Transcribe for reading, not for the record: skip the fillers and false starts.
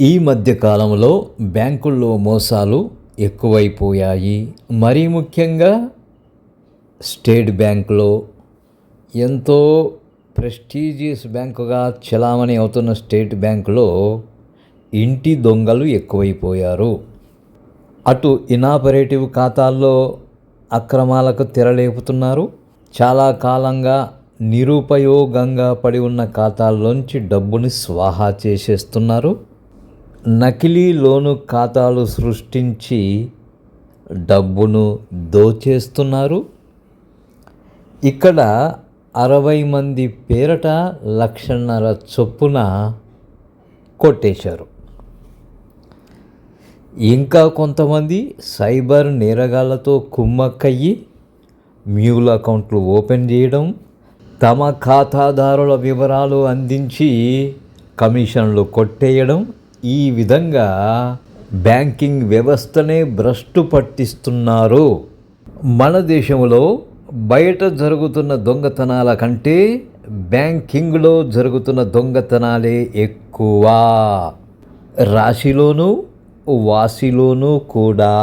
ఈ మధ్య కాలంలో బ్యాంకుల్లో మోసాలు ఎక్కువైపోయాయి. మరీ ముఖ్యంగా స్టేట్ బ్యాంకులో ఎంతో ప్రెస్టీజియస్ బ్యాంకుగా చలామణి అవుతున్న స్టేట్ బ్యాంకులో ఇంటి దొంగలు ఎక్కువైపోయారు. అటు ఇనాపరేటివ్ ఖాతాల్లో అక్రమాలకు తెరలేపుతున్నారు. చాలా కాలంగా నిరుపయోగంగా పడి ఉన్న ఖాతాల్లోంచి డబ్బుని స్వాహా చేసేస్తున్నారు. నకిలీ లోను ఖాతాలు సృష్టించి డబ్బును దోచేస్తున్నారు. ఇక్కడ 60 మంది పేరట 1,50,000 చొప్పున కొట్టేశారు. ఇంకా కొంతమంది సైబర్ నేరగాళ్లతో కుమ్మక్కయ్యి మ్యూల్ అకౌంట్లు ఓపెన్ చేయడం, తమ ఖాతాదారుల వివరాలు అందించి కమిషన్లు కొట్టేయడం, ఈ విధంగా బ్యాంకింగ్ వ్యవస్థనే భ్రష్టు పట్టిస్తున్నారు. మన దేశంలో బయట జరుగుతున్న దొంగతనాల కంటే బ్యాంకింగ్లో జరుగుతున్న దొంగతనాలే ఎక్కువ, రాశిలోనూ వాసిలోనూ కూడా.